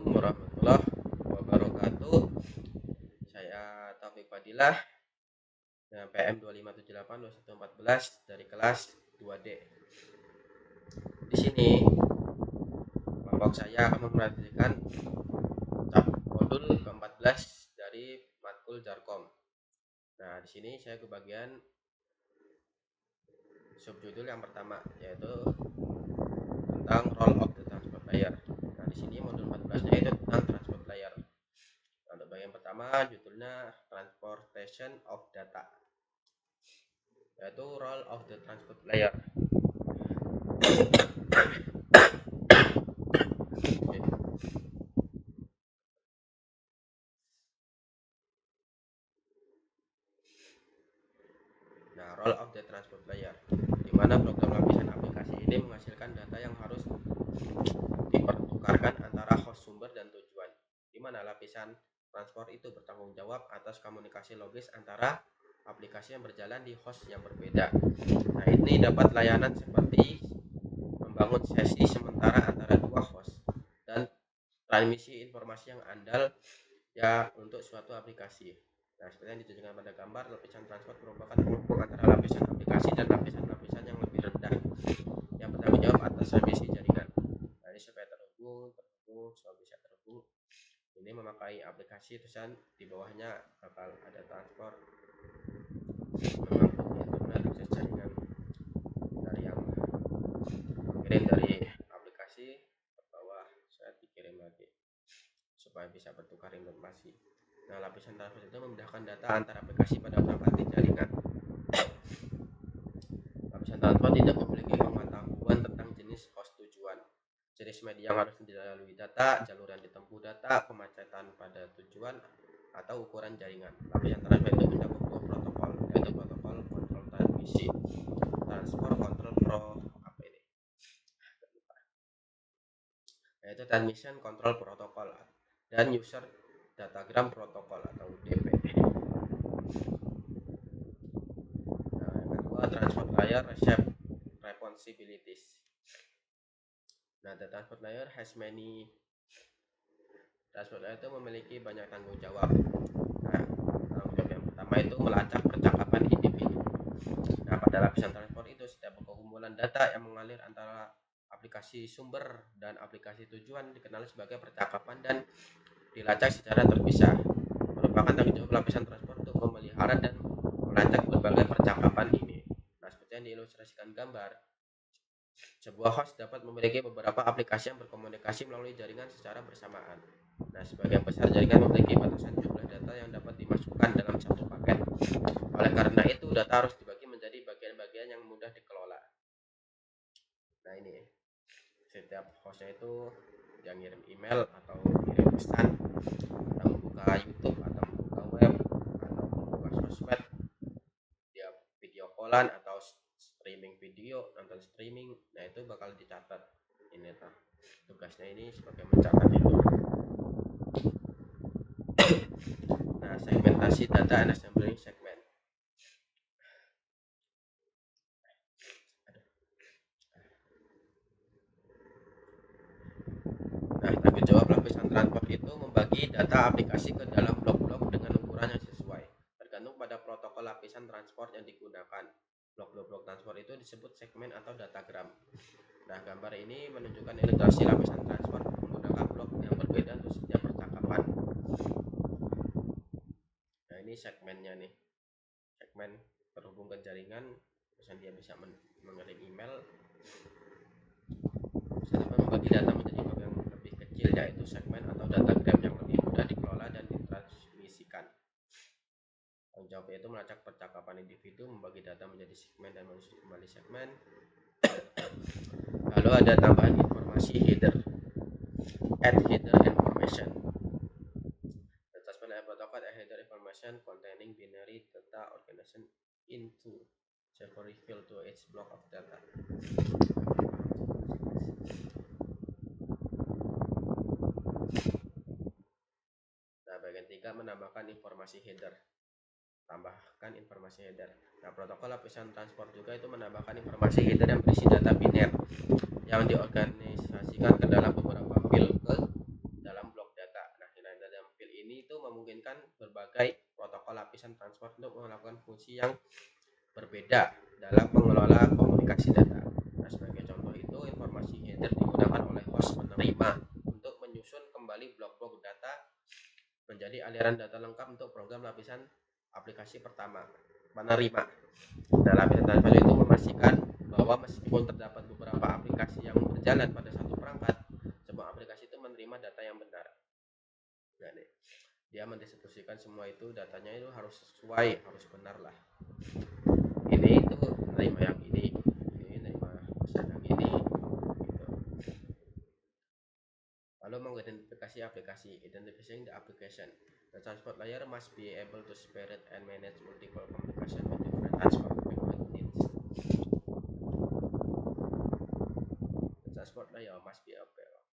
Assalamualaikum warahmatullahi wabarakatuh. Saya Taufik Fadilah dengan PM 2578 dari kelas 2D. Di sini kelompok saya akan memperhatikan modul ke-14 dari matkul Jarkom. Nah, di sini saya kebagian subjudul yang pertama, yaitu tentang role of the transport layer. Nah, di sini modul 14-nya itu tentang transport layer. Nah, untuk bagian pertama judulnya Transportation of Data, yaitu role of the transport layer. Nah, role of the transport layer, di mana program lapisan aplikasi ini menghasilkan data yang harus dipertukarkan antara host sumber dan tujuan, di mana lapisan transport itu bertanggung jawab atas komunikasi logis antara aplikasi yang berjalan di host yang berbeda. Nah, ini dapat layanan seperti membangun sesi sementara antara dua host dan transmisi informasi yang andal ya untuk suatu aplikasi. Nah, seperti yang ditunjukkan pada gambar, lapisan transport merupakan penghubung antara lapisan aplikasi dan lapisan-lapisan yang lebih rendah yang bertanggung jawab atas transmisi jaringan. Nah, ini supaya terhubung, supaya bisa terhubung. Ini memakai aplikasi, terusan di bawahnya bakal ada transport mengangkut internet akses jaringan dari yang mengirim dari aplikasi ke bawah, saya dikirim lagi supaya bisa bertukar informasi. Nah, lapisan transport itu memudahkan data antar aplikasi pada perangkat jaringan. Lapisan transport tidak memiliki pengetahuan tentang jenis host tujuan, jenis media yang harus dilalui data, jalur yang ditempuh data, kemacetan pada tujuan, atau ukuran jaringan. Lapisan transport itu mencakup dua protokol, yaitu protokol kontrol transmisi, transport control pro yaitu transmission control protocol, dan user datagram protocol atau UDP. Nah, yang kedua, transport layer responsibilities. Nah, the transport layer has many. Transport layer itu memiliki banyak tanggung jawab. Nah, tanggung jawab yang pertama itu melacak percakapan individu. Nah, pada lapisan transport itu setiap perkumpulan data yang mengalir antara aplikasi sumber dan aplikasi tujuan dikenal sebagai percakapan dan dilacak secara terpisah. Merupakan tanggung jawab lapisan transport untuk memelihara dan melacak berbagai percakapan ini. Nah, seperti yang diilustrasikan gambar, sebuah host dapat memiliki beberapa aplikasi yang berkomunikasi melalui jaringan secara bersamaan. Nah, sebagian besar jaringan memiliki batasan jumlah data yang dapat dimasukkan dalam satu paket. Oleh karena itu, data harus dibagi menjadi bagian-bagian yang mudah dikelola. Nah, ini setiap hostnya itu yang ngirim email atau ngirim pesan, atau membuka YouTube, atau membuka web, atau membuka sosmed, dia video callan atau streaming video, nonton streaming. Nah, itu bakal dicatat. Ini tugasnya ini sebagai mencatat itu. Nah, segmentasi data and assembling segment. Nah, tanggung jawab lapisan transport itu membagi data aplikasi ke dalam blok-blok dengan ukuran yang sesuai, tergantung pada protokol lapisan transport yang digunakan. Blok-blok transport itu disebut segmen atau datagram. Nah, gambar ini menunjukkan ilustrasi lapisan transport menggunakan blok yang berbeda untuk setiap percakapan. Nah, ini segmennya nih. Segmen terhubung ke jaringan, terus dia bisa mengirim email. Bisa dapat membagi data menjadi bagian lebih kecil, yaitu segmen atau datagram yang lebih mudah dikelola dan ditransmisikan. Tanggung jawab itu melacak percakapan individu, membagi data menjadi segmen dan mengisi kembali segmen. Lalu ada tambahan informasi header. Add header information. The transport layer protocol add header information containing binary data organization into several field to each block of data. Nah, bagian 3 menambahkan informasi header. Tambahkan informasi header. Nah, protokol lapisan transport juga itu menambahkan informasi header yang berisi data biner yang diorganisasikan ke dalam beberapa field ke dalam blok fungsi yang berbeda dalam mengelola komunikasi data. Nah, sebagai contoh itu, informasi header digunakan oleh host penerima untuk menyusun kembali blok-blok data menjadi aliran data lengkap untuk program lapisan aplikasi pertama, penerima. Nah, lapisan transfer itu memastikan bahwa meskipun terdapat beberapa aplikasi yang berjalan pada satu perangkat, semua aplikasi itu menerima data yang benar. Nah, nih, dia mendistribusikan semua itu, datanya itu harus sesuai, harus benar lah. Ini itu menerima yang ini menerima pesan yang ini gitu. Lalu mengidentifikasi aplikasi, identifying the application. The transport layer must be able to separate and manage multiple communication with different transport requirement needs. The transport layer must be able.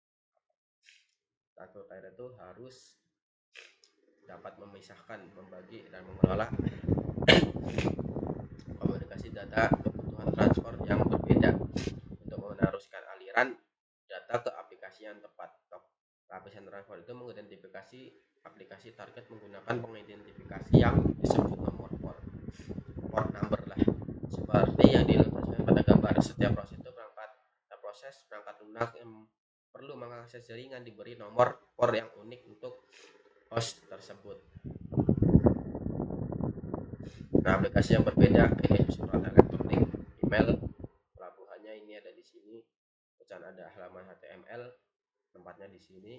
Transport layer itu harus dapat memisahkan, membagi, dan mengelola komunikasi data kebutuhan transport yang berbeda untuk meneruskan aliran data ke aplikasi yang tepat. Lapisan transport itu mengidentifikasi aplikasi target menggunakan pengidentifikasi yang disebut nomor port number lah, seperti yang diilustrasikan pada gambar. Setiap proses perangkat lunak yang perlu mengakses jaringan diberi nomor port yang unik untuk host tersebut. Nah, aplikasi yang berbeda ini surat elektronik, email, pelabuhannya ini ada di sini, dan ada halaman HTML, tempatnya di sini,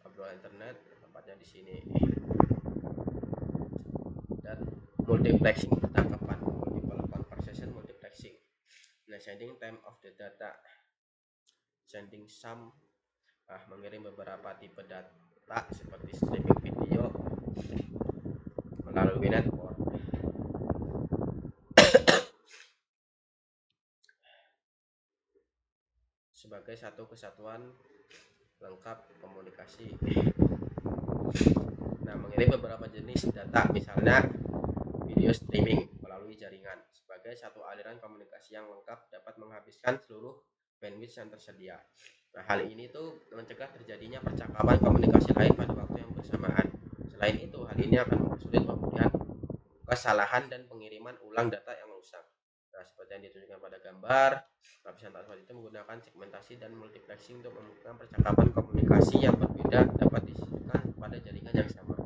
obrolan internet, tempatnya di sini, dan multiplexing percakapan, multiple conversation multiplexing. Nah, sending time of the data, sending some, mengirim beberapa tipe data seperti streaming video melalui network. Sebagai satu kesatuan lengkap komunikasi. Nah, mengirim beberapa jenis data, misalnya video streaming melalui jaringan, sebagai satu aliran komunikasi yang lengkap dapat menghabiskan seluruh bandwidth yang tersedia. Nah, hal ini tuh mencegah terjadinya percakapan komunikasi lain pada waktu yang bersamaan. Selain itu, hal ini akan mempersulit pemulihan kesalahan dan pengiriman ulang data yang rusak. Nah, seperti yang ditunjukkan pada gambar, lapisan transfer itu menggunakan segmentasi dan multiplexing untuk memudahkan percakapan komunikasi yang berbeda dapat disisipkan pada jaringan yang sama.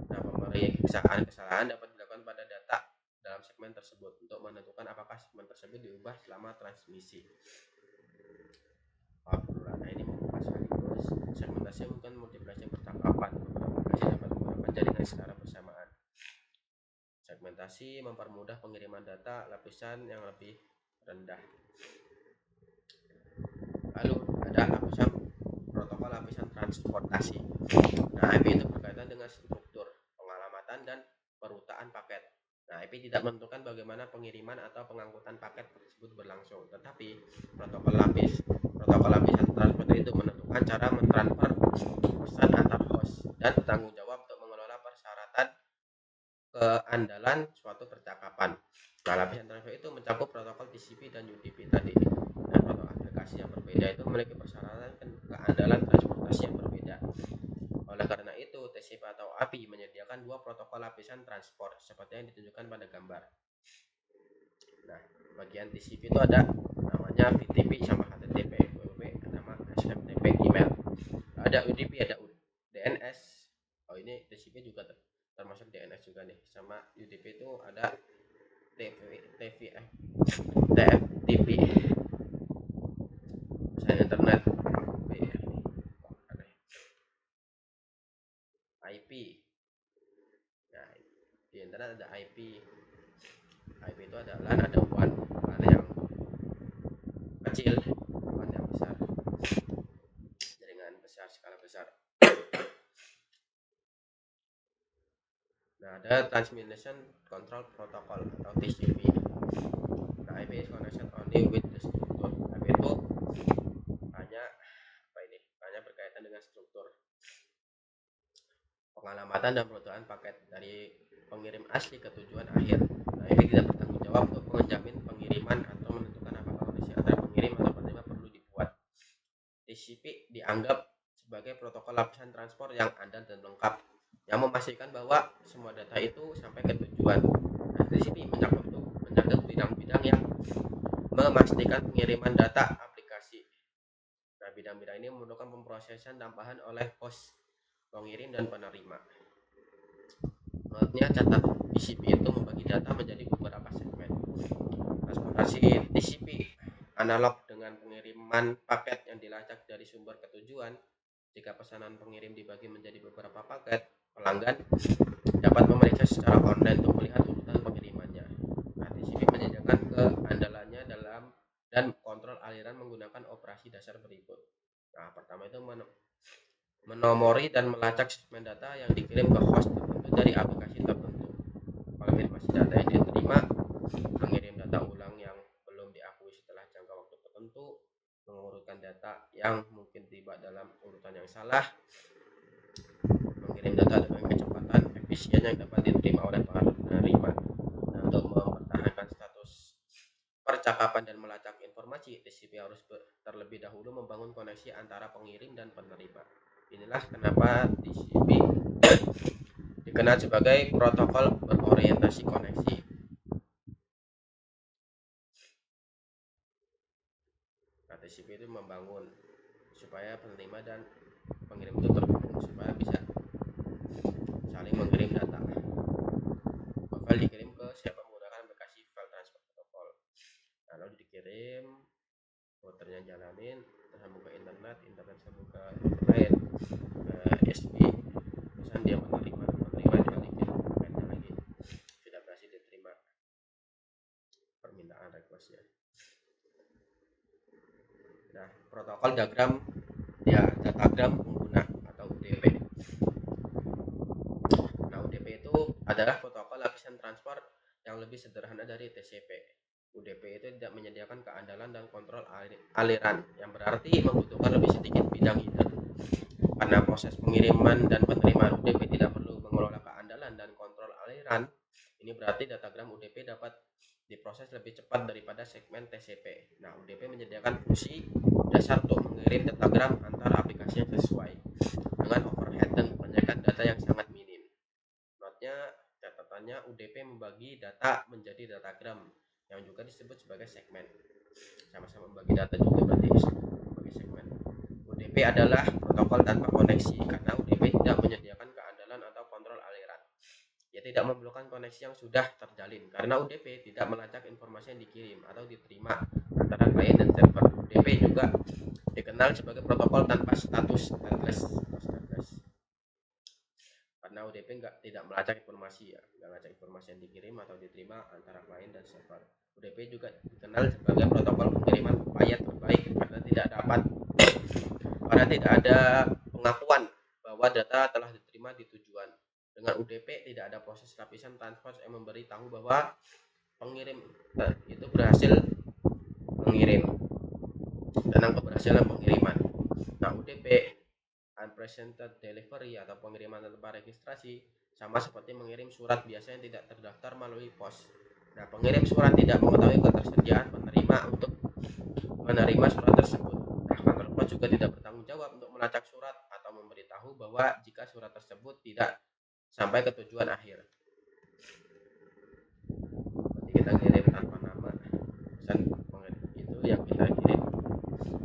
Nah, pemeriksaan kesalahan dapat dilakukan pada data dalam segmen tersebut untuk menentukan apakah segmen tersebut diubah selama transmisi. Nah, ini membuka sekaligus segmentasi mungkin multiplexing percakapan. Beberapa aplikasi dapat menggunakan jaringan secara bersamaan. Segmentasi mempermudah pengiriman data lapisan yang lebih rendah. Lalu ada protokol lapisan transportasi. Nah, IP itu berkaitan dengan struktur, pengalamatan, dan perutaan paket. Nah, IP tidak menentukan bagaimana pengiriman atau pengangkutan paket tersebut berlangsung, tetapi protokol lapisan transport itu menentukan cara mentransfer pesan antar host dan bertanggung jawab untuk mengelola persyaratan keandalan suatu percakapan. Nah, lapisan transfer itu mencakup protokol TCP dan UDP tadi. Dan protokol aplikasi yang berbeda itu memiliki persyaratan keandalan transportasi yang berbeda. Oleh karena itu, TCP atau API menyediakan dua protokol lapisan transport seperti yang ditunjukkan pada gambar. Nah, bagian TCP itu ada namanya VTP sama HTTP, WWW nama SMTP email. Ada UDP, ada DNS. Oh, ini TCP juga termasuk DNS juga nih. Sama UDP itu ada TFTP, pesan internet, IP. Nah, di internet ada IP. IP itu ada LAN, ada WAN. LAN yang kecil, WAN yang besar. Jaringan besar, skala besar. Nah, ada Transmission Control Protocol atau TCP. Nah, IP is connected only with the structure. IP itu hanya berkaitan dengan struktur, pengalamatan dan perutuhan paket dari pengirim asli ke tujuan akhir. Nah, IP tidak bertanggung jawab untuk menjamin pengiriman atau menentukan apakah kondisi antara pengirim atau penerima perlu dibuat. TCP dianggap sebagai protokol lapisan transport yang andal dan lengkap. yang memastikan bahwa semua data itu sampai ke tujuan. Nah, TCP mencakup bidang-bidang yang memastikan pengiriman data aplikasi. Nah, bidang-bidang ini membutuhkan pemrosesan tambahan oleh host, pengirim, dan penerima. Menurutnya catat TCP itu membagi data menjadi beberapa segmen. Transportasi TCP analog dengan pengiriman paket yang dilacak dari sumber ke tujuan. Jika pesanan pengirim dibagi menjadi beberapa paket, pelanggan dapat memeriksa secara online untuk melihat urutan pengirimannya. Nah, TCP menyediakan keandalannya dalam dan kontrol aliran menggunakan operasi dasar berikut. Nah, pertama itu menomori dan melacak segmen data yang dikirim ke host tertentu dari aplikasi tertentu. Konfirmasi data yang diterima, mengirim data ulang yang belum diakui setelah jangka waktu tertentu, mengurutkan data yang mungkin tiba dalam urutan yang salah, mengirim data dengan kecepatan efisien yang dapat diterima oleh penerima. Nah, untuk mempertahankan status percakapan dan melacak informasi, TCP harus terlebih dahulu membangun koneksi antara pengirim dan penerima. Inilah kenapa TCP dikenal sebagai protokol berorientasi koneksi. Nah, TCP itu membangun supaya penerima dan pengirim itu terhubung supaya bisa saling mengirim data. File dikirim ke siapa menggunakan aplikasi file transfer protokol. Lalu dikirim, routernya jalanin, tersambung ke internet sambung ke lain, USB, terusan dia menerima dibalikin filenya lagi, sudah berhasil diterima permintaan requestnya. Nah, protokol diagram ya datagram pengguna atau UDP. Nah, UDP itu adalah protokol lapisan transfer yang lebih sederhana dari TCP. UDP itu tidak menyediakan keandalan dan kontrol aliran, yang berarti membutuhkan lebih sedikit bidang header. Karena proses pengiriman dan penerimaan UDP tidak perlu mengelola keandalan dan kontrol aliran, ini berarti datagram UDP dapat diproses lebih cepat daripada segmen TCP. Nah, UDP menyediakan fungsi dasar untuk mengirim datagram antar aplikasi yang sesuai dengan overhead dan kebanyakan data yang sangat minim. Notnya, catatannya UDP membagi data menjadi datagram yang juga disebut sebagai segmen. Sama-sama membagi data juga berarti sebagai segmen. UDP adalah protokol tanpa koneksi karena UDP tidak menyediakan keandalan atau kontrol aliran. Ia tidak memerlukan koneksi yang sudah terjalin karena UDP tidak melacak informasi yang dikirim atau diterima antara klien dan server. UDP juga dikenal sebagai protokol tanpa status stateless karena UDP tidak melacak informasi, nggak melacak informasi yang dikirim atau diterima antara klien dan server. UDP juga dikenal sebagai protokol pengiriman upaya terbaik karena tidak ada pengakuan bahwa data telah diterima di tujuan. Dengan UDP tidak ada proses lapisan transfer yang memberi tahu bahwa pengirim itu berhasil mengirim tentang keberhasilan pengiriman. Nah, UDP unpresented delivery atau pengiriman tanpa registrasi sama seperti mengirim surat biasa yang tidak terdaftar melalui pos. Nah, pengirim surat tidak mengetahui ketersediaan penerima untuk menerima surat tersebut. Nah, kantor pos juga tidak bertanggung jawab untuk melacak surat atau memberitahu bahwa jika surat tersebut tidak sampai ke tujuan akhir. Berarti kita kirim tanpa nama, pesan pengirim itu yang kita kirim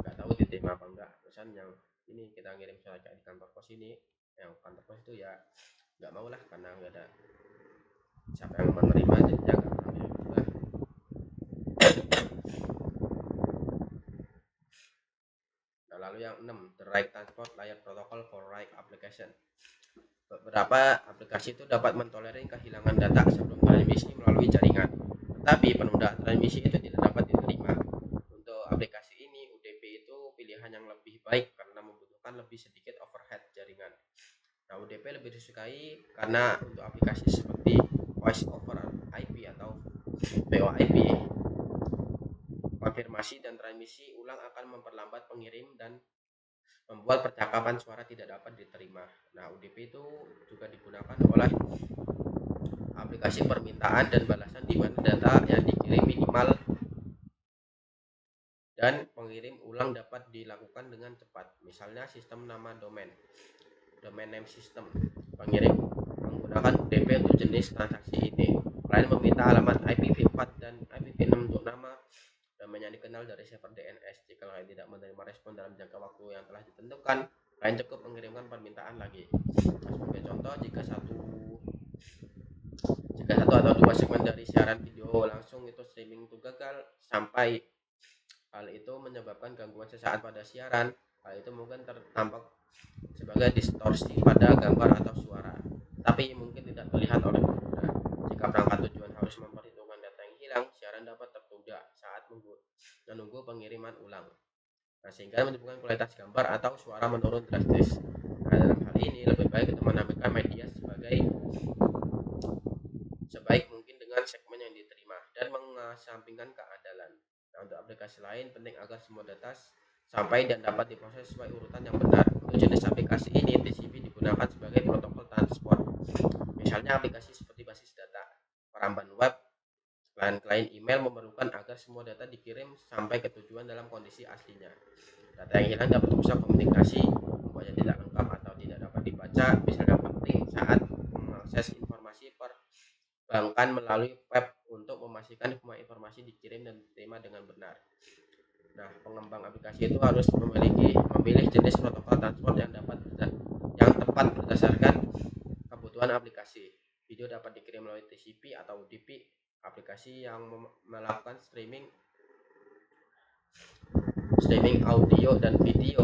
nggak tahu diterima apa enggak. Pesan yang ini kita kirim surat di kantor pos ini, yang kantor pos itu ya nggak mau lah karena nggak ada siapa yang menerima, jadi nggak bertanggung jawab juga. Nah, lalu yang 6, the right transport layer protocol for right application. Beberapa aplikasi itu dapat mentolerir kehilangan data sebelum transmisi melalui jaringan, tetapi penundaan transmisi itu tidak dapat diterima. Untuk aplikasi ini, UDP itu pilihan yang lebih baik karena membutuhkan lebih sedikit overhead jaringan. Nah, UDP lebih disukai karena untuk aplikasi seperti Voice over IP atau VoIP, konfirmasi dan transmisi ulang akan memperlambat pengirim dan membuat percakapan suara tidak dapat diterima. Nah, UDP itu juga digunakan oleh aplikasi permintaan dan balasan di mana data yang dikirim minimal dan pengirim ulang dapat dilakukan dengan cepat. Misalnya sistem nama domain name system. pengirim menggunakan UDP untuk jenis transaksi ini. Klien meminta alamat IPv4 dan IPv6 untuk nama domain yang dikenal dari server DNS. Jika klien tidak menerima respon dalam jangka waktu yang telah ditentukan, klien cukup mengirimkan permintaan lagi. Nah, sebagai contoh, jika satu atau dua segmen dari siaran video langsung itu streaming itu gagal sampai hal itu menyebabkan gangguan sesaat pada siaran, hal itu mungkin tertampak sebagai distorsi pada gambar atau suara, tapi mungkin tidak terlihat oleh pengguna. Jika perangkat tujuan harus memperhitungkan data yang hilang, siaran dapat tertunda saat menunggu pengiriman ulang. Nah, sehingga menyebabkan kualitas gambar atau suara menurun drastis. Nah, dalam hal ini lebih baik untuk menampilkan media sebaik mungkin dengan segmen yang diterima dan mengesampingkan keandalan. Nah, untuk aplikasi lain penting agar semua data sampai dan dapat diproses sesuai urutan yang benar. Untuk jenis aplikasi ini, TCP digunakan sebagai protokol transport. Misalnya aplikasi seperti basis data, peramban web, klien email memerlukan agar semua data dikirim sampai ke tujuan dalam kondisi aslinya. Data yang hilang dapat merusak komunikasi, membuatnya tidak lengkap atau tidak dapat dibaca, misalnya penting saat mengakses informasi perbankan melalui web untuk memastikan semua informasi dikirim dan diterima dengan benar. Nah, pengembang aplikasi itu harus memilih jenis protokol transport yang tepat berdasarkan kebutuhan aplikasi. Video dapat dikirim melalui TCP atau UDP. Aplikasi yang melakukan streaming audio dan video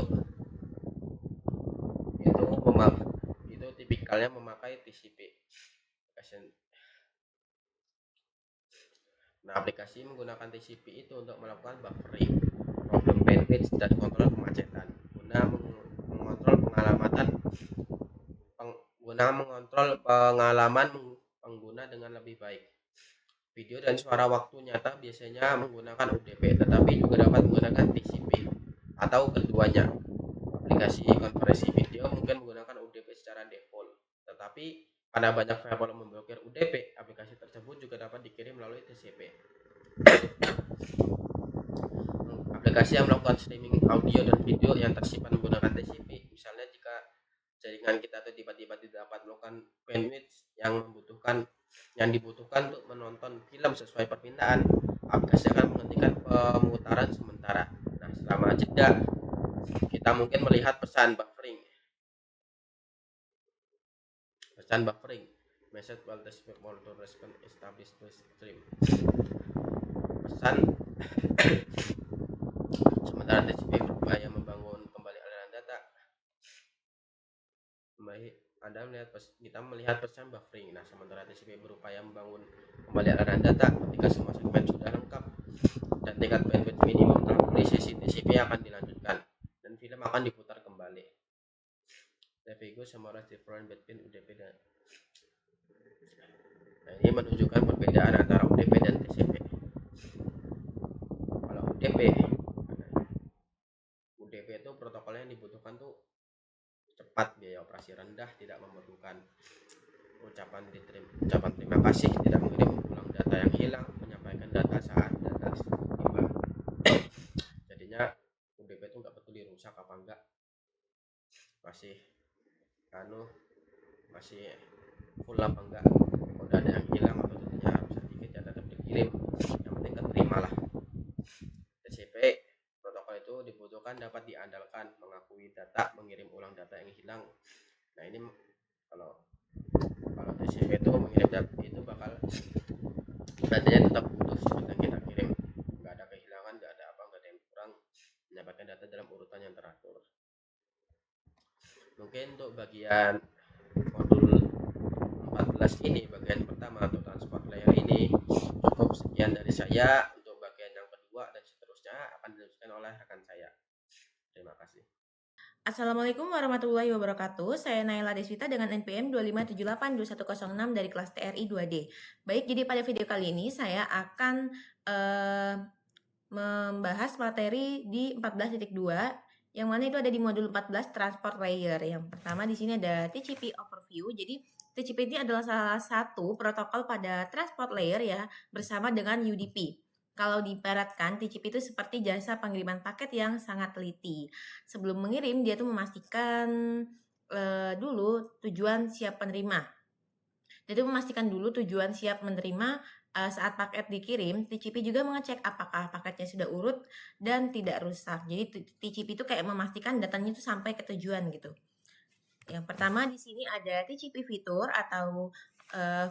itu tipikalnya memakai TCP. Nah, aplikasi menggunakan TCP itu untuk melakukan buffering, problem bandwidth, dan kontrol kemacetan guna mengontrol pengalaman pengguna dengan lebih baik. Video dan suara waktu nyata biasanya menggunakan UDP, tetapi juga dapat menggunakan TCP atau keduanya. Aplikasi konferensi video mungkin menggunakan UDP secara default, tetapi karena banyak firewall memblokir UDP, aplikasi tersebut juga dapat dikirim melalui TCP. Aplikasi yang melakukan streaming audio dan video yang tersimpan menggunakan TCP, misalnya jika jaringan kita itu tiba-tiba tidak dapat melakukan bandwidth yang dibutuhkan untuk menonton film sesuai permintaan, aplikasi akan menghentikan pemutaran sementara. Nah, selama jeda kita mungkin melihat pesan buffering, message while the speaker to respond established stream, pesan sementara TCP berupaya membangun kembali aliran data. Kita melihat pesan buffering. Nah, sementara TCP berupaya membangun kembali aliran data. Ketika semua segmen sudah lengkap dan tingkat bandwidth minimum terpenuhi, sesi TCP akan dilanjutkan dan film akan diputar kembali. Navigo summarize difference between UDP dan Nah, ini menunjukkan perbedaan antara UDP dan TCP. Kalau UDP itu protokolnya yang dibutuhkan tuh cepat, biaya operasi rendah, tidak memerlukan ucapan terima kasih, tidak mengirim ulang data yang hilang, menyampaikan data saat data tiba. Jadinya UDP itu nggak peduli rusak apa enggak, masih full apa enggak, udah ada yang hilang atau datanya rusak sedikit ya tetap dikirim, yang penting keterima lah. TCP protokol itu dibutuhkan dapat diandalkan, mengakui data, mengirim ulang data yang hilang. Nah, ini kalau TCP itu mengirim data itu bakal datanya tetap utuh seperti yang kita kirim, nggak ada kehilangan, nggak ada yang kurang, menyampaikan data dalam urutan yang teratur. Mungkin untuk bagian modul 14 ini, bagian pertama untuk transport layer ini cukup sekian dari saya. Untuk bagian yang kedua dan seterusnya akan dilanjutkan oleh rekan saya. Terima kasih. Assalamualaikum warahmatullahi wabarakatuh. Saya Naila Deswita dengan NPM 257821006 dari kelas TRI 2D. Baik, jadi pada video kali ini saya akan membahas materi di 14.2 yang mana itu ada di modul 14 transport layer. Yang pertama di sini ada TCP overview. Jadi TCP ini adalah salah satu protokol pada transport layer ya, bersama dengan UDP. Kalau diibaratkan, TCP itu seperti jasa pengiriman paket yang sangat teliti. Sebelum mengirim, dia tuh memastikan dulu tujuan siap penerima. Jadi memastikan dulu tujuan siap menerima saat paket dikirim. TCP juga mengecek apakah paketnya sudah urut dan tidak rusak. Jadi TCP itu kayak memastikan datanya itu sampai ke tujuan gitu. Yang pertama di sini ada TCP fitur atau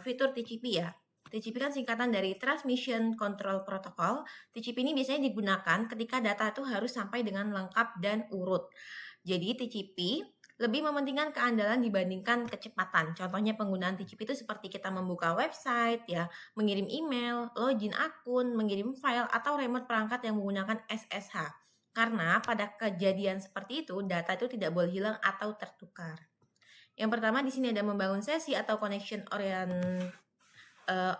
fitur TCP ya. TCP kan singkatan dari Transmission Control Protocol. TCP ini biasanya digunakan ketika data itu harus sampai dengan lengkap dan urut. Jadi TCP lebih mementingkan keandalan dibandingkan kecepatan. Contohnya penggunaan TCP itu seperti kita membuka website ya, mengirim email, login akun, mengirim file atau remote perangkat yang menggunakan SSH. Karena pada kejadian seperti itu data itu tidak boleh hilang atau tertukar. Yang pertama di sini ada membangun sesi atau connection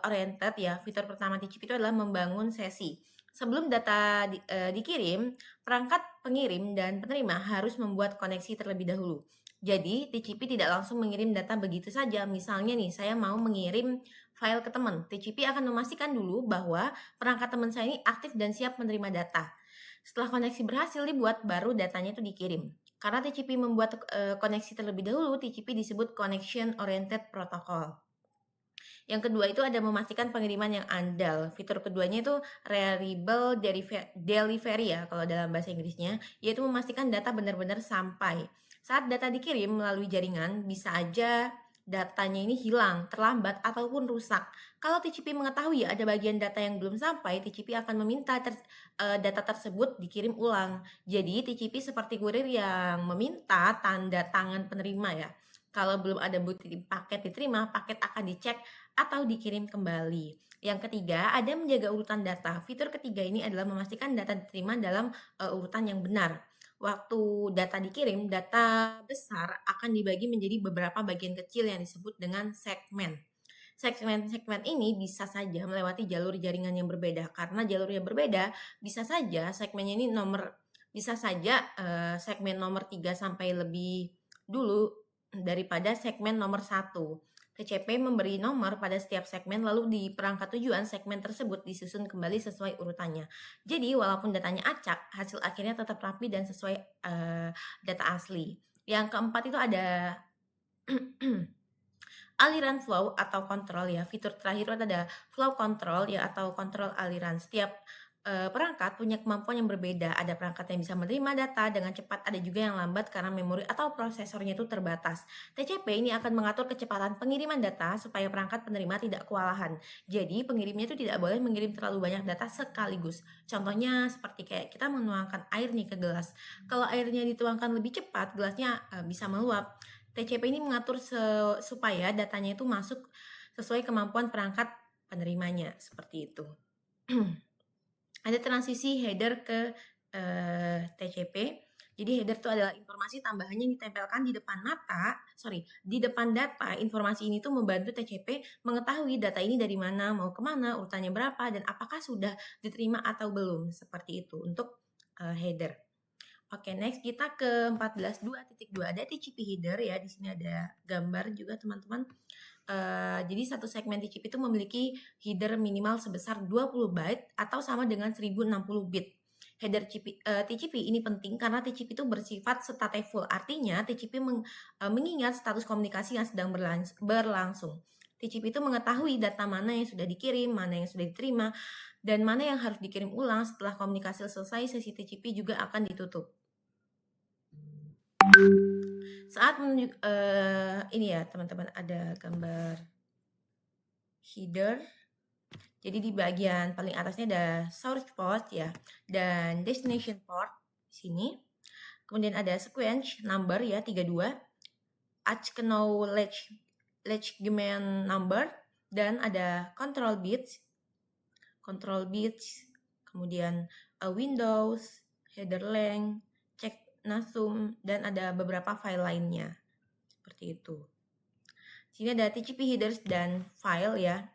oriented ya. Fitur pertama TCP itu adalah membangun sesi. Sebelum data dikirim, perangkat pengirim dan penerima harus membuat koneksi terlebih dahulu. Jadi TCP tidak langsung mengirim data begitu saja. Misalnya nih, saya mau mengirim file ke teman. TCP akan memastikan dulu bahwa perangkat teman saya ini aktif dan siap menerima data. Setelah koneksi berhasil dibuat, baru datanya itu dikirim. Karena TCP membuat koneksi terlebih dahulu, TCP disebut Connection Oriented Protocol. Yang kedua itu ada memastikan pengiriman yang andal. Fitur keduanya itu reliable delivery ya kalau dalam bahasa Inggrisnya, yaitu memastikan data benar-benar sampai. Saat data dikirim melalui jaringan, bisa aja datanya ini hilang, terlambat, ataupun rusak. Kalau TCP mengetahui ada bagian data yang belum sampai, TCP akan meminta data tersebut dikirim ulang. Jadi TCP seperti kurir yang meminta tanda tangan penerima ya. Kalau belum ada bukti paket diterima, paket akan dicek atau dikirim kembali. Yang ketiga, ada menjaga urutan data. Fitur ketiga ini adalah memastikan data diterima dalam urutan yang benar. Waktu data dikirim, data besar akan dibagi menjadi beberapa bagian kecil yang disebut dengan segmen. Segmen-segmen ini bisa saja melewati jalur jaringan yang berbeda. Karena jalur yang berbeda, bisa saja segmennya ini segmen nomor 3 sampai lebih dulu daripada segmen nomor 1. TCP memberi nomor pada setiap segmen, lalu di perangkat tujuan segmen tersebut disusun kembali sesuai urutannya. Jadi walaupun datanya acak, hasil akhirnya tetap rapi dan sesuai data asli. Yang keempat itu ada aliran flow atau kontrol ya. Fitur terakhir itu ada flow control ya atau kontrol aliran. Setiap perangkat punya kemampuan yang berbeda. Ada perangkat yang bisa menerima data dengan cepat, ada juga yang lambat karena memori atau prosesornya itu terbatas. TCP ini akan mengatur kecepatan pengiriman data supaya perangkat penerima tidak kewalahan. Jadi pengirimnya itu tidak boleh mengirim terlalu banyak data sekaligus. Contohnya seperti kayak kita menuangkan air nih ke gelas. Kalau airnya dituangkan lebih cepat, gelasnya bisa meluap. TCP ini mengatur supaya datanya itu masuk sesuai kemampuan perangkat penerimanya, seperti itu. Ada transisi header ke TCP. Jadi header itu adalah informasi tambahan yang ditempelkan di depan data. Informasi ini tuh membantu TCP mengetahui data ini dari mana, mau kemana, urutannya berapa, dan apakah sudah diterima atau belum. Seperti itu untuk header. Oke, next kita ke 14.2.2. Ada TCP header ya. Di sini ada gambar juga teman-teman. Jadi satu segmen TCP itu memiliki header minimal sebesar 20 byte atau sama dengan 1060 bit. Header TCP ini penting karena TCP itu bersifat stateful. Artinya TCP mengingat status komunikasi yang sedang berlangsung. TCP itu mengetahui data mana yang sudah dikirim, mana yang sudah diterima, dan mana yang harus dikirim ulang. Setelah komunikasi selesai, sesi TCP juga akan ditutup. Saat ini ya teman-teman, ada gambar header. Jadi di bagian paling atasnya ada source port ya dan destination port di sini. Kemudian ada sequence number ya 32, acknowledgement number, dan ada control bits, kemudian Windows, header length, check nasum, dan ada beberapa file lainnya. Seperti itu. Sini ada TCP headers dan file ya.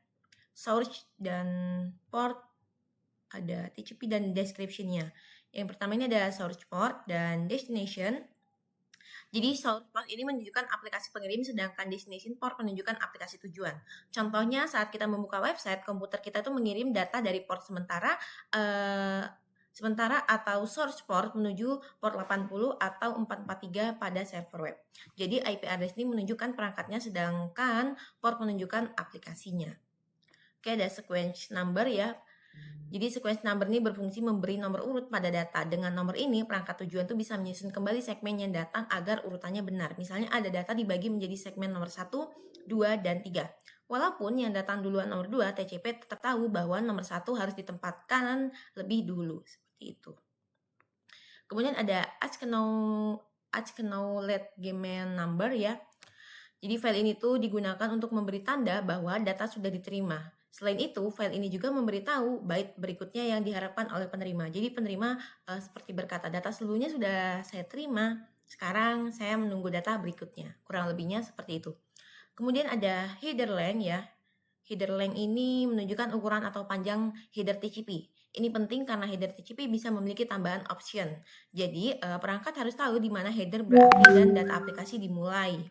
Source dan port, ada TCP dan description-nya. Yang pertama ini ada source port dan destination. Jadi source port ini menunjukkan aplikasi pengirim, sedangkan destination port menunjukkan aplikasi tujuan. Contohnya saat kita membuka website, komputer kita tuh mengirim data dari port sementara Sementara atau source port menuju port 80 atau 443 pada server web. Jadi IP address ini menunjukkan perangkatnya, sedangkan port menunjukkan aplikasinya. Oke, ada sequence number ya. Jadi sequence number ini berfungsi memberi nomor urut pada data. Dengan nomor ini, perangkat tujuan tuh bisa menyusun kembali segmen yang datang agar urutannya benar. Misalnya ada data dibagi menjadi segmen nomor 1, 2, dan 3. Walaupun yang datang duluan nomor 2, TCP tetap tahu bahwa nomor 1 harus ditempatkan lebih dulu. Seperti itu. Kemudian ada acknowledgement number ya. Jadi file ini tuh digunakan untuk memberi tanda bahwa data sudah diterima. Selain itu, file ini juga memberitahu byte berikutnya yang diharapkan oleh penerima. Jadi penerima seperti berkata, data seluruhnya sudah saya terima, sekarang saya menunggu data berikutnya. Kurang lebihnya seperti itu. Kemudian ada header length ya. Header length ini menunjukkan ukuran atau panjang header TCP. Ini penting karena header TCP bisa memiliki tambahan option. Jadi perangkat harus tahu di mana header berakhir dan data aplikasi dimulai.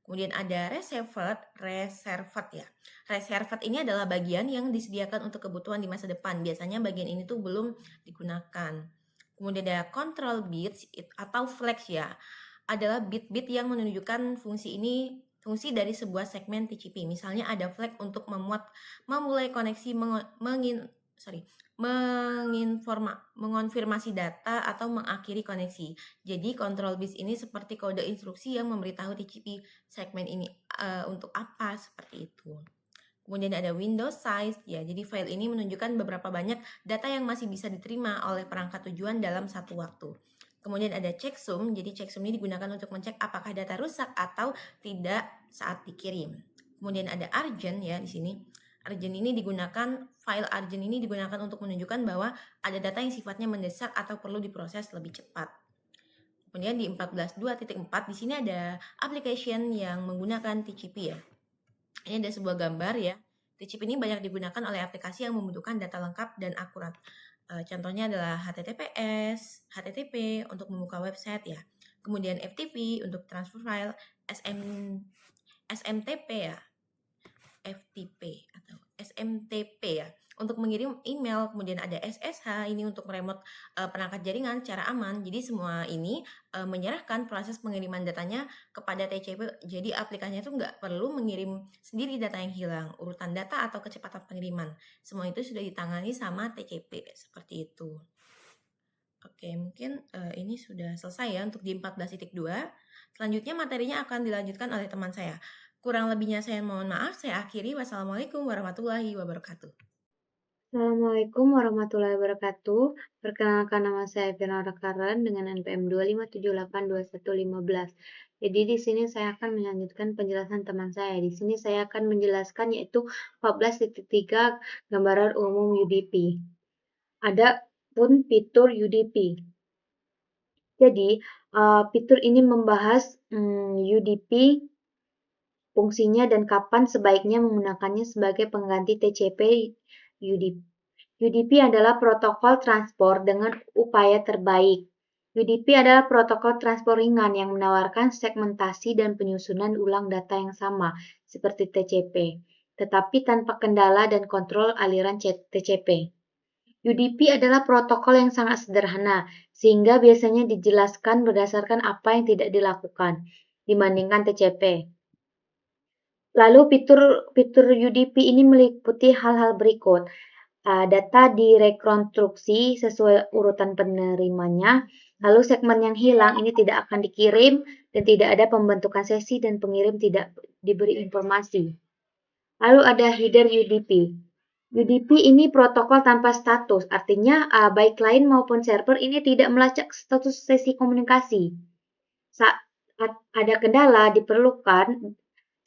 Kemudian ada reserved ya. Reserved ini adalah bagian yang disediakan untuk kebutuhan di masa depan. Biasanya bagian ini tuh belum digunakan. Kemudian ada control bits atau flags ya. Adalah bit-bit yang menunjukkan fungsi dari sebuah segmen TCP. Misalnya ada flag untuk memulai koneksi mengonfirmasi data atau mengakhiri koneksi. Jadi control bits ini seperti kode instruksi yang memberitahu TCP segmen ini untuk apa, seperti itu. Kemudian ada window size ya. Jadi file ini menunjukkan beberapa banyak data yang masih bisa diterima oleh perangkat tujuan dalam satu waktu. Kemudian ada checksum. Jadi checksum ini digunakan untuk mencek apakah data rusak atau tidak saat dikirim. Kemudian ada urgent ya di sini. File urgent ini digunakan untuk menunjukkan bahwa ada data yang sifatnya mendesak atau perlu diproses lebih cepat. Kemudian di 14.2.4 di sini ada application yang menggunakan TCP ya. Ini ada sebuah gambar ya. TCP ini banyak digunakan oleh aplikasi yang membutuhkan data lengkap dan akurat. Contohnya adalah HTTPS, HTTP untuk membuka website ya. Kemudian FTP untuk transfer file, SMTP ya. FTP atau SMTP ya untuk mengirim email. Kemudian ada SSH ini untuk remote perangkat jaringan secara aman. Jadi semua ini menyerahkan proses pengiriman datanya kepada TCP. Jadi aplikasinya itu nggak perlu mengirim sendiri data yang hilang, urutan data atau kecepatan pengiriman. Semua itu sudah ditangani sama TCP seperti itu. Oke, mungkin ini sudah selesai ya untuk di 14.2. Selanjutnya materinya akan dilanjutkan oleh teman saya. Kurang lebihnya saya mohon maaf, saya akhiri. Wassalamualaikum warahmatullahi wabarakatuh. Assalamualaikum warahmatullahi wabarakatuh. Perkenalkan, nama saya Firnara Karen dengan NPM 25782115. Jadi di sini saya akan melanjutkan penjelasan teman saya. Di sini saya akan menjelaskan yaitu 14.3 gambaran umum UDP. Ada pun fitur UDP. Jadi fitur ini membahas UDP, fungsinya dan kapan sebaiknya menggunakannya sebagai pengganti TCP UDP. UDP adalah protokol transport dengan upaya terbaik. UDP adalah protokol transport ringan yang menawarkan segmentasi dan penyusunan ulang data yang sama seperti TCP, tetapi tanpa kendala dan kontrol aliran TCP. UDP adalah protokol yang sangat sederhana, sehingga biasanya dijelaskan berdasarkan apa yang tidak dilakukan dibandingkan TCP. Lalu fitur UDP ini meliputi hal-hal berikut. Data direkonstruksi sesuai urutan penerimanya, lalu segmen yang hilang ini tidak akan dikirim dan tidak ada pembentukan sesi dan pengirim tidak diberi informasi. Lalu ada header UDP. UDP ini protokol tanpa status, artinya baik client maupun server ini tidak melacak status sesi komunikasi. Saat ada kendala diperlukan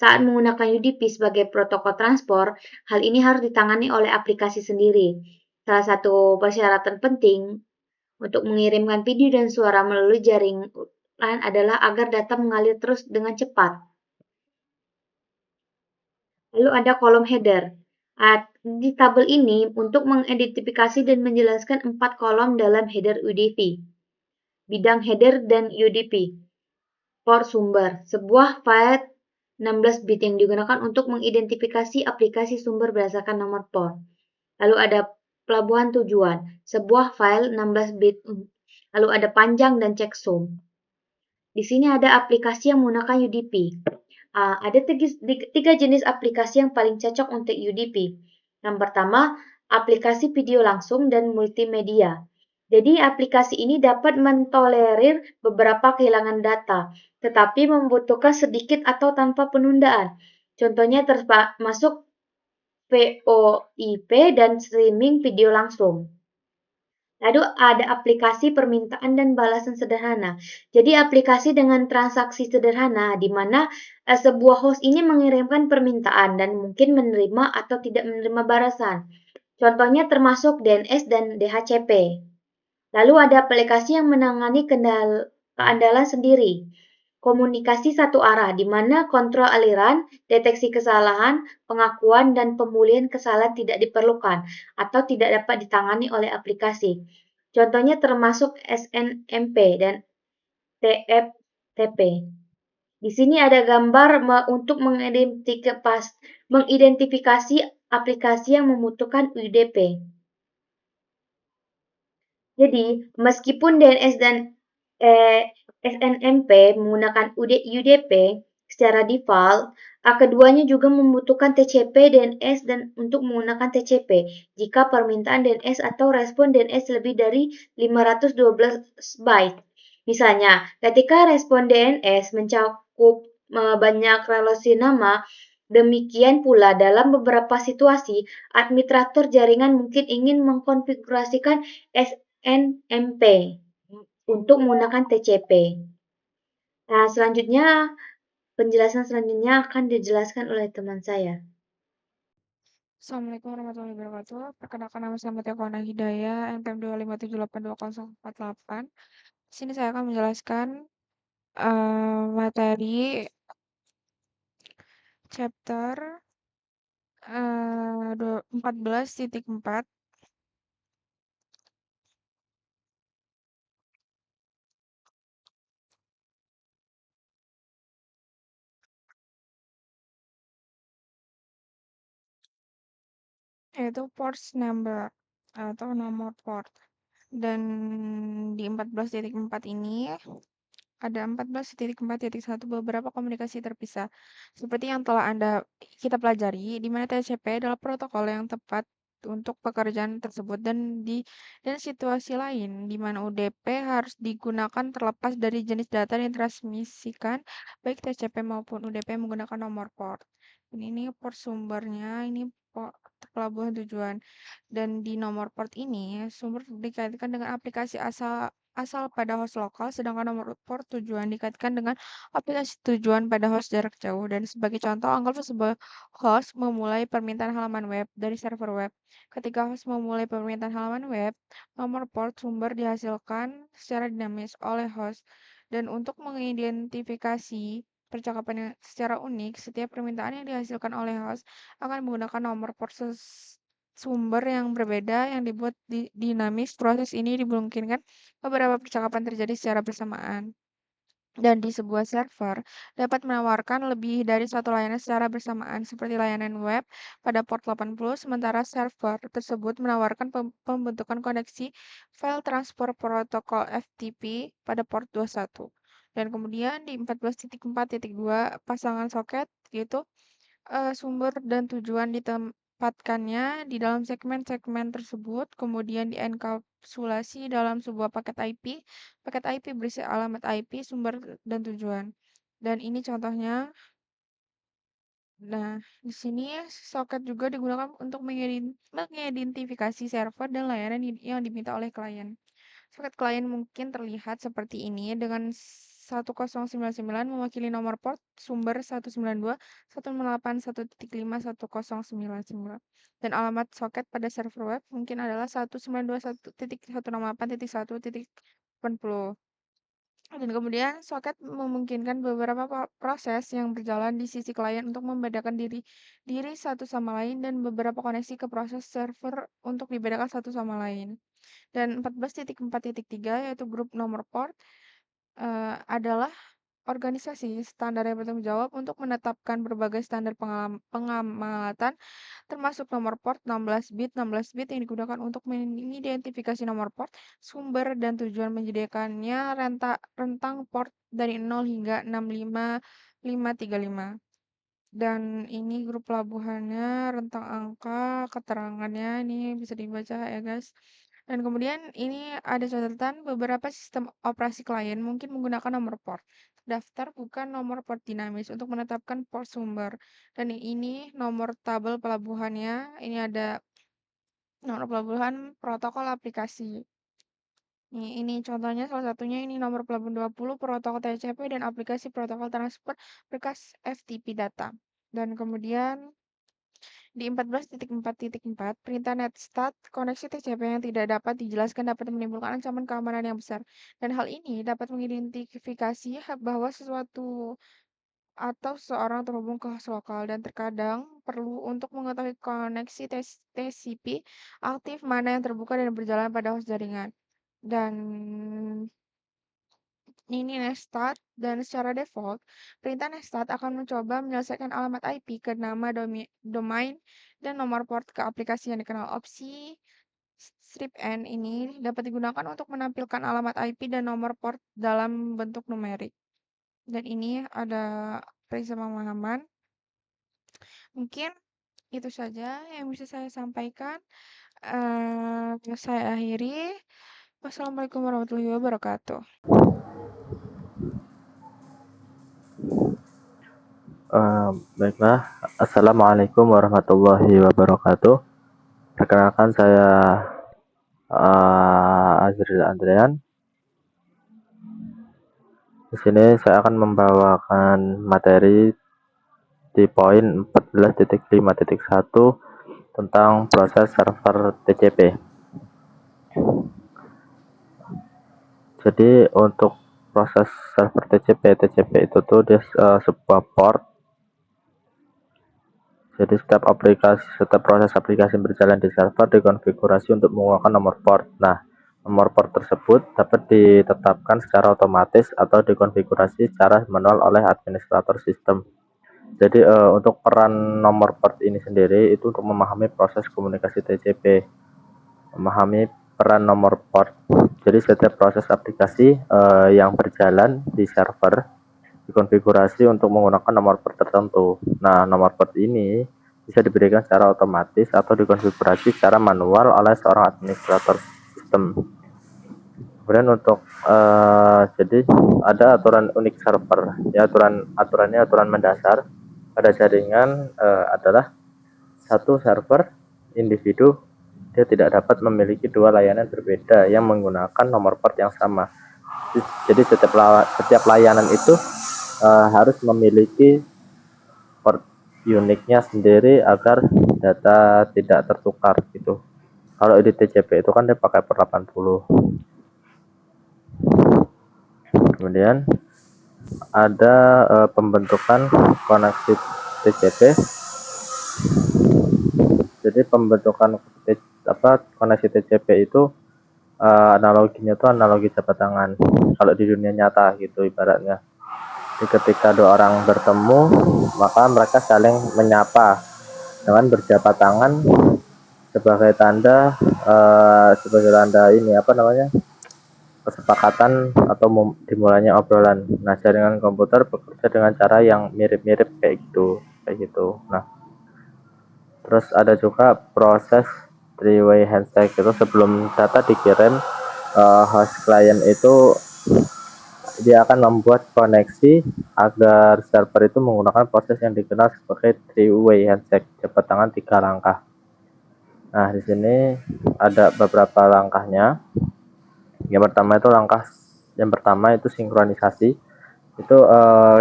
saat menggunakan UDP sebagai protokol transport, hal ini harus ditangani oleh aplikasi sendiri. Salah satu persyaratan penting untuk mengirimkan video dan suara melalui jaringan adalah agar data mengalir terus dengan cepat. Lalu ada kolom header. Di tabel ini untuk mengidentifikasi dan menjelaskan 4 kolom dalam header UDP. Bidang header dan UDP. Port sumber, sebuah file 16 bit yang digunakan untuk mengidentifikasi aplikasi sumber berdasarkan nomor port. Lalu ada pelabuhan tujuan, sebuah file 16 bit, lalu ada panjang dan checksum. Di sini ada aplikasi yang menggunakan UDP. Ada tiga jenis aplikasi yang paling cocok untuk UDP. Yang pertama, aplikasi video langsung dan multimedia. Jadi aplikasi ini dapat mentolerir beberapa kehilangan data, tetapi membutuhkan sedikit atau tanpa penundaan. Contohnya termasuk VoIP dan streaming video langsung. Lalu ada aplikasi permintaan dan balasan sederhana. Jadi aplikasi dengan transaksi sederhana di mana sebuah host ini mengirimkan permintaan dan mungkin menerima atau tidak menerima balasan. Contohnya termasuk DNS dan DHCP. Lalu ada aplikasi yang menangani keandalan sendiri. Komunikasi satu arah, di mana kontrol aliran, deteksi kesalahan, pengakuan, dan pemulihan kesalahan tidak diperlukan atau tidak dapat ditangani oleh aplikasi. Contohnya termasuk SNMP dan TFTP. Di sini ada gambar untuk mengidentifikasi aplikasi yang membutuhkan UDP. Jadi, meskipun DNS dan SNMP menggunakan UDP secara default, keduanya juga membutuhkan TCP DNS dan untuk menggunakan TCP jika permintaan DNS atau respon DNS lebih dari 512 byte. Misalnya, ketika respon DNS mencakup banyak relasi nama, demikian pula dalam beberapa situasi, administrator jaringan mungkin ingin mengkonfigurasikan SNMP untuk menggunakan TCP. Nah, penjelasan selanjutnya akan dijelaskan oleh teman saya. Assalamualaikum warahmatullahi wabarakatuh. Perkenalkan nama saya Mutia Kawana Hidayah, NPM 257822048. Di sini saya akan menjelaskan materi chapter 14.4, yaitu ports number atau nomor port. Dan di 14.4 ini ada 14.4.1 beberapa komunikasi terpisah. Seperti yang telah kita pelajari, di mana TCP adalah protokol yang tepat untuk pekerjaan tersebut dan situasi lain di mana UDP harus digunakan terlepas dari jenis data yang ditransmisikan baik TCP maupun UDP menggunakan nomor port. Ini port sumbernya, ini port pelabuhan tujuan. Dan di nomor port ini sumber dikaitkan dengan aplikasi asal pada host lokal, sedangkan nomor port tujuan dikaitkan dengan aplikasi tujuan pada host jarak jauh. Dan sebagai contoh, anggaplah sebuah host memulai permintaan halaman web dari server web. Ketika host memulai permintaan halaman web, nomor port sumber dihasilkan secara dinamis oleh host. Dan untuk mengidentifikasi percakapan yang secara unik, setiap permintaan yang dihasilkan oleh host akan menggunakan nomor port sumber yang berbeda yang dibuat dinamis. Proses ini dimungkinkan beberapa percakapan terjadi secara bersamaan. Dan di sebuah server dapat menawarkan lebih dari satu layanan secara bersamaan, seperti layanan web pada port 80, sementara server tersebut menawarkan pembentukan koneksi file transfer protokol FTP pada port 21. Dan kemudian di 14.4.2 pasangan soket, yaitu sumber dan tujuan ditempatkannya di dalam segmen-segmen tersebut, kemudian dienkapsulasi dalam sebuah paket IP. Paket IP berisi alamat IP, sumber, dan tujuan. Dan ini contohnya. Nah, di sini soket juga digunakan untuk mengidentifikasi server dan layanan yang diminta oleh klien. Soket klien mungkin terlihat seperti ini dengan 1099 mewakili nomor port sumber 192.168.1.5.1099. Dan alamat soket pada server web mungkin adalah 192.168.1.80. Dan kemudian soket memungkinkan beberapa proses yang berjalan di sisi klien untuk membedakan diri satu sama lain dan beberapa koneksi ke proses server untuk dibedakan satu sama lain. Dan 14.4.3 yaitu grup nomor port adalah organisasi standar yang bertanggung jawab untuk menetapkan berbagai standar pengamatan termasuk nomor port 16 bit yang digunakan untuk mengidentifikasi nomor port, sumber, dan tujuan menyediakannya rentang port dari 0 hingga 65535. Dan ini grup pelabuhannya, rentang angka, keterangannya ini bisa dibaca ya guys. Dan kemudian ini ada catatan beberapa sistem operasi klien mungkin menggunakan nomor port. Daftar bukan nomor port dinamis untuk menetapkan port sumber. Dan ini nomor tabel pelabuhannya. Ini ada nomor pelabuhan protokol aplikasi. Ini contohnya salah satunya ini nomor pelabuhan 20 protokol TCP dan aplikasi protokol transfer berkas FTP data. Dan kemudian di 14.4.4, perintah netstat koneksi TCP yang tidak dapat dijelaskan dapat menimbulkan ancaman keamanan yang besar. Dan hal ini dapat mengidentifikasi bahwa sesuatu atau seseorang terhubung ke host lokal dan terkadang perlu untuk mengetahui koneksi TCP aktif mana yang terbuka dan berjalan pada host jaringan. Dan ini nestat dan secara default, perintah nestat akan mencoba menyelesaikan alamat IP ke nama domain dan nomor port ke aplikasi yang dikenal. Opsi strip N ini dapat digunakan untuk menampilkan alamat IP dan nomor port dalam bentuk numerik. Dan ini ada prinsip pemahaman. Mungkin itu saja yang bisa saya sampaikan. Saya akhiri. Wassalamualaikum warahmatullahi wabarakatuh. Baiklah, Assalamualaikum warahmatullahi wabarakatuh. Perkenalkan saya Azril Andrean. Di sini saya akan membawakan materi di poin 14.5.1 tentang proses server TCP. Jadi untuk proses server TCP itu tuh dia sebuah port. Jadi setiap proses aplikasi yang berjalan di server dikonfigurasi untuk menggunakan nomor port. Nah, nomor port tersebut dapat ditetapkan secara otomatis atau dikonfigurasi secara manual oleh administrator sistem. Jadi untuk peran nomor port ini sendiri itu untuk memahami proses komunikasi TCP, memahami peran nomor port. Jadi setiap proses aplikasi yang berjalan di server dikonfigurasi untuk menggunakan nomor port tertentu. Nah, nomor port ini bisa diberikan secara otomatis atau dikonfigurasi secara manual oleh seorang administrator sistem. Kemudian untuk jadi ada aturan unik server. Ya, aturannya aturan mendasar pada jaringan adalah satu server individu dia tidak dapat memiliki dua layanan berbeda yang menggunakan nomor port yang sama. Jadi setiap layanan itu harus memiliki port uniknya sendiri agar data tidak tertukar gitu. Kalau di TCP itu kan dia pakai port 80. Kemudian ada pembentukan koneksi TCP. Jadi pembentukan koneksi TCP itu analoginya tuh analogi jabat tangan. Kalau di dunia nyata gitu ibaratnya. Jadi ketika dua orang bertemu, maka mereka saling menyapa dengan berjabat tangan sebagai tanda ini kesepakatan atau dimulainya obrolan. Nah, jaringan komputer bekerja dengan cara yang mirip-mirip kayak gitu. Nah, terus ada juga proses three-way handshake itu sebelum data dikirim host client itu dia akan membuat koneksi agar server itu menggunakan proses yang dikenal sebagai three-way handshake, jabat tangan 3 langkah. Nah, di sini ada beberapa langkahnya. Yang pertama itu sinkronisasi. Itu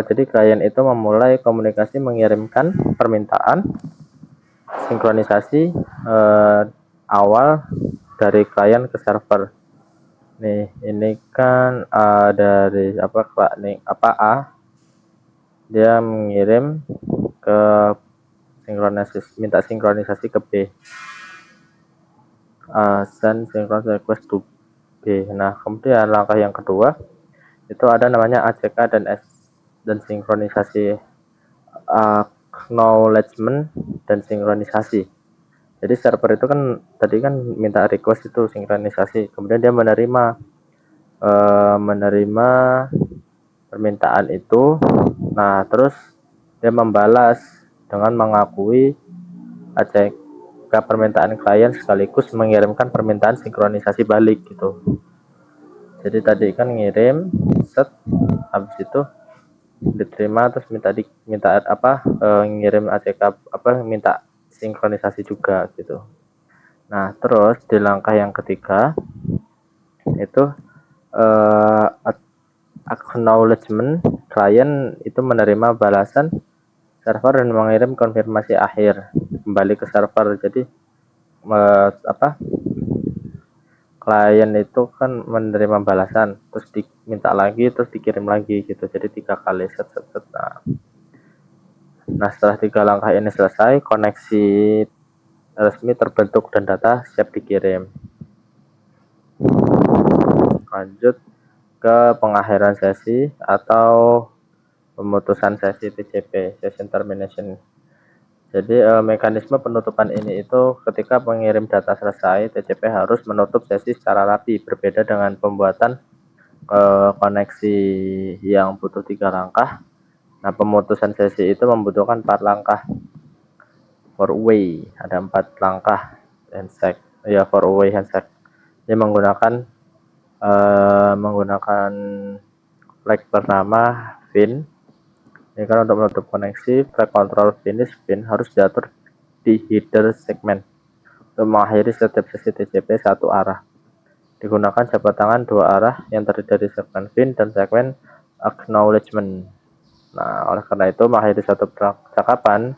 jadi klien itu memulai komunikasi mengirimkan permintaan sinkronisasi awal dari klien ke server. Nih, ini kan dari A dia mengirim ke minta sinkronisasi ke B. Send synchronous request to B. Nah, kemudian langkah yang kedua itu ada namanya ACK dan dan sinkronisasi, acknowledgement dan sinkronisasi. Jadi server itu kan tadi kan minta request itu sinkronisasi, kemudian dia menerima permintaan itu. Nah, terus dia membalas dengan mengakui ACK permintaan klien sekaligus mengirimkan permintaan sinkronisasi balik gitu. Jadi tadi kan ngirim set, habis itu diterima, terus ngirim ACK minta sinkronisasi juga gitu. Nah, terus di langkah yang ketiga itu acknowledgement, klien itu menerima balasan server dan mengirim konfirmasi akhir kembali ke server. Jadi klien itu kan menerima balasan, terus diminta lagi, terus dikirim lagi gitu. Jadi 3 kali set. Nah, setelah 3 langkah ini selesai, koneksi resmi terbentuk dan data siap dikirim. Lanjut ke pengakhiran sesi atau pemutusan sesi TCP, session termination. Jadi mekanisme penutupan ini itu ketika pengirim data selesai, TCP harus menutup sesi secara rapi, berbeda dengan pembuatan koneksi yang butuh 3 langkah. Nah, pemutusan sesi itu membutuhkan 4 langkah. Four-way, ada 4 langkah handshake. Ya, four-way handshake. Ini menggunakan flag pertama fin. Ini kan untuk menutup koneksi. Flag control finish fin harus diatur di header segmen untuk mengakhiri setiap sesi TCP satu arah. Digunakan jabat tangan 2 arah yang terdiri dari segmen fin dan segmen acknowledgement. Nah, oleh karena itu mengakhiri satu percakapan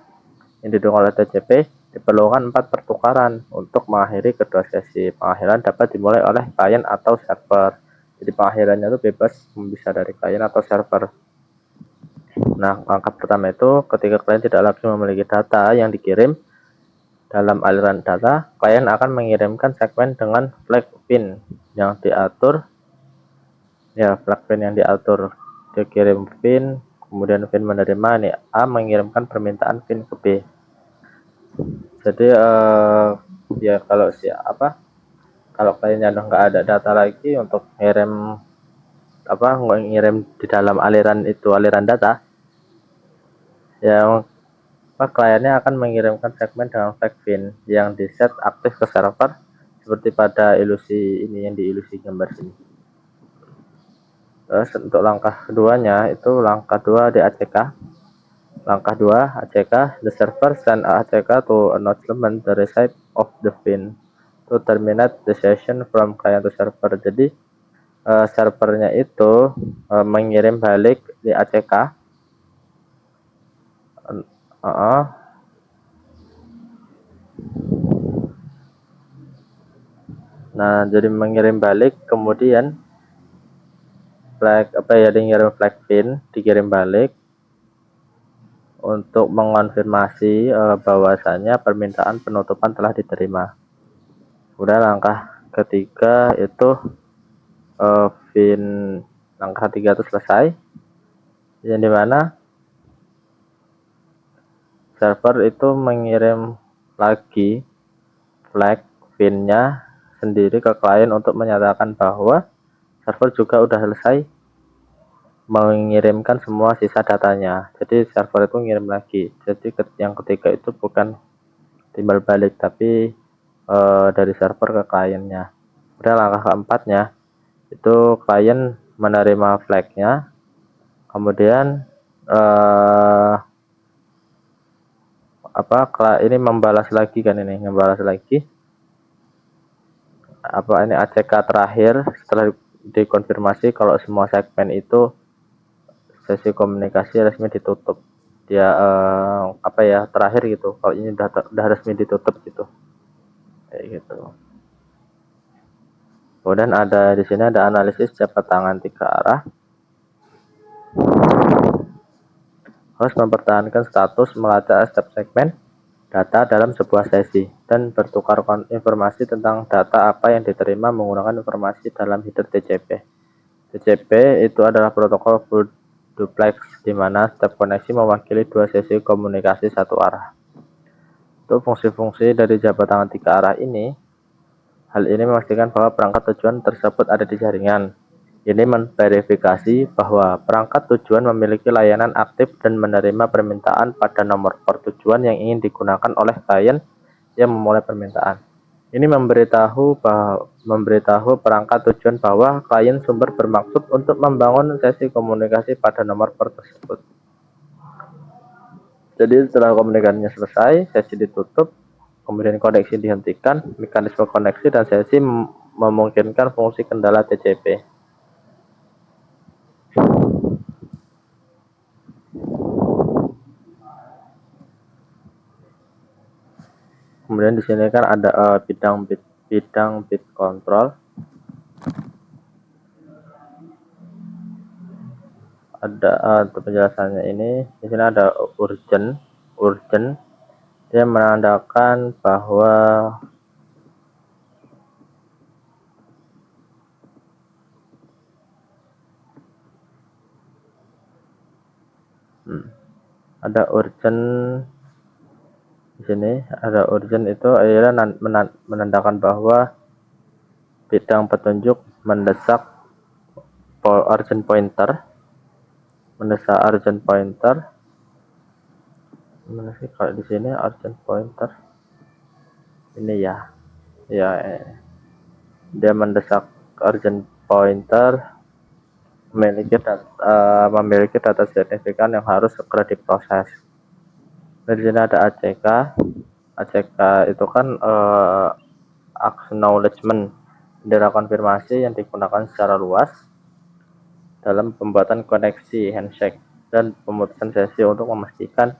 yang didukung oleh TCP diperlukan 4 pertukaran untuk mengakhiri kedua sesi. Pengakhiran dapat dimulai oleh klien atau server. Jadi pengakhirannya itu bebas, bisa dari klien atau server. Nah, langkah pertama itu ketika klien tidak lagi memiliki data yang dikirim dalam aliran data, klien akan mengirimkan segmen dengan flag pin yang diatur. Ya, flag pin yang diatur. Dia kirim pin, kemudian pin menerima, nih A mengirimkan permintaan pin ke B. Jadi ya kalau kliennya udah nggak ada data lagi untuk ngirim di dalam aliran data, ya kliennya akan mengirimkan segmen dengan flag pin yang di set aktif ke server seperti pada ilusi ini yang di ilusi gambar sini. Terus untuk langkah keduanya itu langkah 2 di ACK. Langkah 2 ACK, the server send ACK to acknowledgement the receipt of the pin to terminate the session from client to server. Jadi servernya itu mengirim balik di ACK. Nah, jadi mengirim balik, kemudian dikirim flag pin, dikirim balik untuk mengonfirmasi bahwasanya permintaan penutupan telah diterima. Kemudian langkah ketiga itu langkah 3 itu selesai, yang dimana server itu mengirim lagi flag pinnya sendiri ke klien untuk menyatakan bahwa server juga udah selesai mengirimkan semua sisa datanya. Jadi server itu ngirim lagi. Jadi yang ketiga itu bukan timbal balik, tapi dari server ke kliennya. Kemudian langkah keempatnya itu klien menerima flagnya, kemudian ini membalas lagi ini ACK terakhir setelah dikonfirmasi kalau semua segmen itu sesi komunikasi resmi ditutup. Dia terakhir gitu, kalau ini udah resmi ditutup gitu, kayak gitu. Kemudian di sini ada analisis jabat tangan 3 arah. Host mempertahankan status melacak setiap segmen data dalam sebuah sesi dan bertukar informasi tentang data apa yang diterima menggunakan informasi dalam header TCP. TCP itu adalah protokol duplex, di mana setiap koneksi mewakili dua sesi komunikasi satu arah. Untuk fungsi-fungsi dari jabat tangan tiga arah ini, hal ini memastikan bahwa perangkat tujuan tersebut ada di jaringan. Ini memverifikasi bahwa perangkat tujuan memiliki layanan aktif dan menerima permintaan pada nomor port tujuan yang ingin digunakan oleh klien yang memulai permintaan. Ini memberitahu perangkat tujuan bahwa klien sumber bermaksud untuk membangun sesi komunikasi pada nomor port tersebut. Jadi setelah komunikasinya selesai, sesi ditutup, kemudian koneksi dihentikan, mekanisme koneksi dan sesi memungkinkan fungsi kendala TCP. Kemudian di sini kan ada bidang bit control. Ada untuk penjelasannya ini, di sini ada urgent. Dia menandakan bahwa ada urgent. Di sini ada urgent, itu adalah menandakan bahwa bidang petunjuk mendesak urgent pointer. Mana sih kalau di sini urgent pointer? Ini ya. Dia mendesak urgent pointer memiliki data signifikan yang harus segera diproses. Di sini ada ACK. ACK itu kan acknowledgement, bendera konfirmasi yang digunakan secara luas dalam pembuatan koneksi handshake dan pemutusan sesi untuk memastikan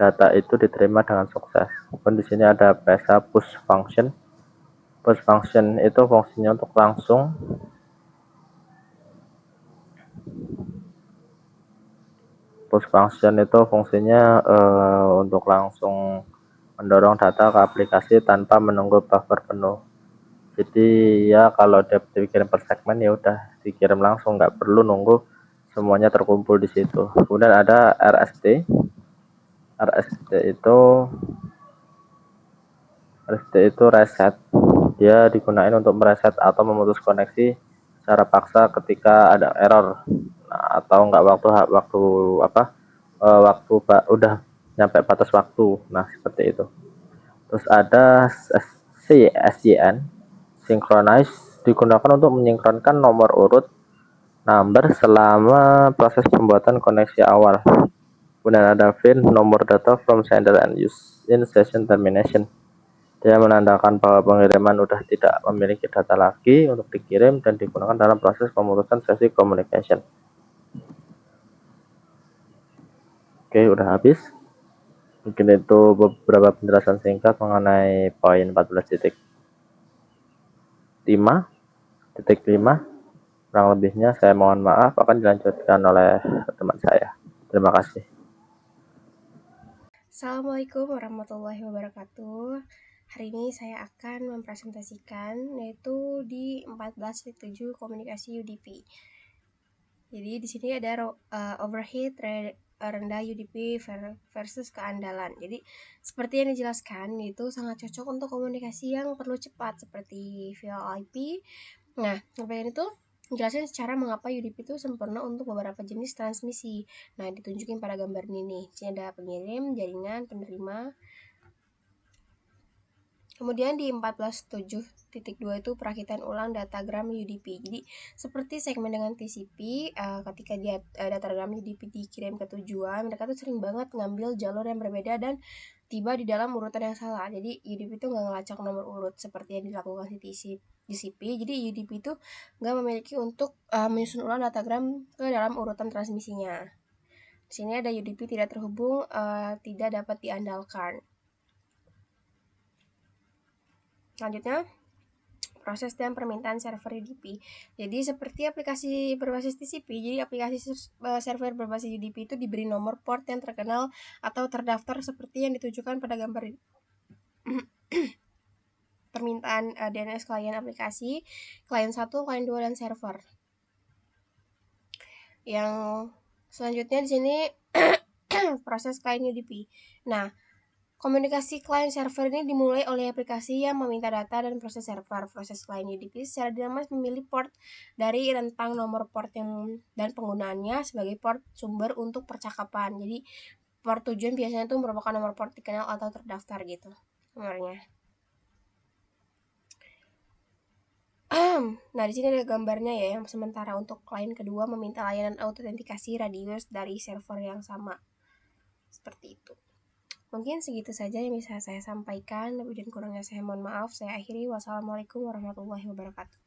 data itu diterima dengan sukses. Dan di sini ada PSA push function. Push function itu fungsinya untuk langsung untuk langsung mendorong data ke aplikasi tanpa menunggu buffer penuh. Jadi ya kalau dia dikirim per segmen ya udah dikirim langsung, nggak perlu nunggu semuanya terkumpul di situ. Kemudian ada RST. RST itu reset. Dia digunakan untuk mereset atau memutus koneksi secara paksa ketika ada error. Nah, atau enggak waktu udah nyampe batas waktu. Nah, seperti itu. Terus ada SYN, synchronize, digunakan untuk menyinkronkan nomor urut number selama proses pembuatan koneksi awal. Kemudian ada VIN, nomor data from sender and use in session termination. Dia menandakan bahwa pengiriman sudah tidak memiliki data lagi untuk dikirim dan digunakan dalam proses pemutusan sesi communication. Oke, udah habis. Mungkin itu beberapa penjelasan singkat mengenai poin 14.5. Kurang lebihnya saya mohon maaf, akan dilanjutkan oleh teman saya. Terima kasih. Assalamualaikum warahmatullahi wabarakatuh. Hari ini saya akan mempresentasikan yaitu di 14.7 komunikasi UDP. Jadi di sini ada overhead rendah UDP versus keandalan. Jadi seperti yang dijelaskan, itu sangat cocok untuk komunikasi yang perlu cepat seperti VoIP. Nah, kemudian itu jelasin secara mengapa UDP itu sempurna untuk beberapa jenis transmisi. Nah, ditunjukin pada gambar ini nih. Di sini ada pengirim, jaringan, penerima. Kemudian di 14.7.2 itu perakitan ulang datagram UDP. Jadi seperti segmen dengan TCP, ketika datagram UDP dikirim ke tujuan, mereka tuh sering banget ngambil jalur yang berbeda dan tiba di dalam urutan yang salah. Jadi UDP itu nggak ngelacak nomor urut seperti yang dilakukan di TCP. Jadi UDP itu nggak memiliki untuk menyusun ulang datagram ke dalam urutan transmisinya. Di sini ada UDP tidak terhubung, tidak dapat diandalkan. Selanjutnya, proses dan permintaan server UDP. Jadi seperti aplikasi berbasis TCP, jadi aplikasi server berbasis UDP itu diberi nomor port yang terkenal atau terdaftar seperti yang ditunjukkan pada gambar ini. Permintaan DNS klien aplikasi, klien 1, klien 2, dan server. Yang Selanjutnya di sini proses client UDP. Nah, komunikasi client server ini dimulai oleh aplikasi yang meminta data dan proses server. Proses client UDP secara dinamis memilih port dari rentang nomor port dan penggunaannya sebagai port sumber untuk percakapan. Jadi port tujuan biasanya itu merupakan nomor port dikenal atau terdaftar gitu nomornya. Nah, di sini ada gambarnya ya, yang sementara untuk klien kedua meminta layanan autentikasi radius dari server yang sama. Seperti itu. Mungkin segitu saja yang bisa saya sampaikan. Lebih dan kurangnya saya mohon maaf. Saya akhiri. Wassalamualaikum warahmatullahi wabarakatuh.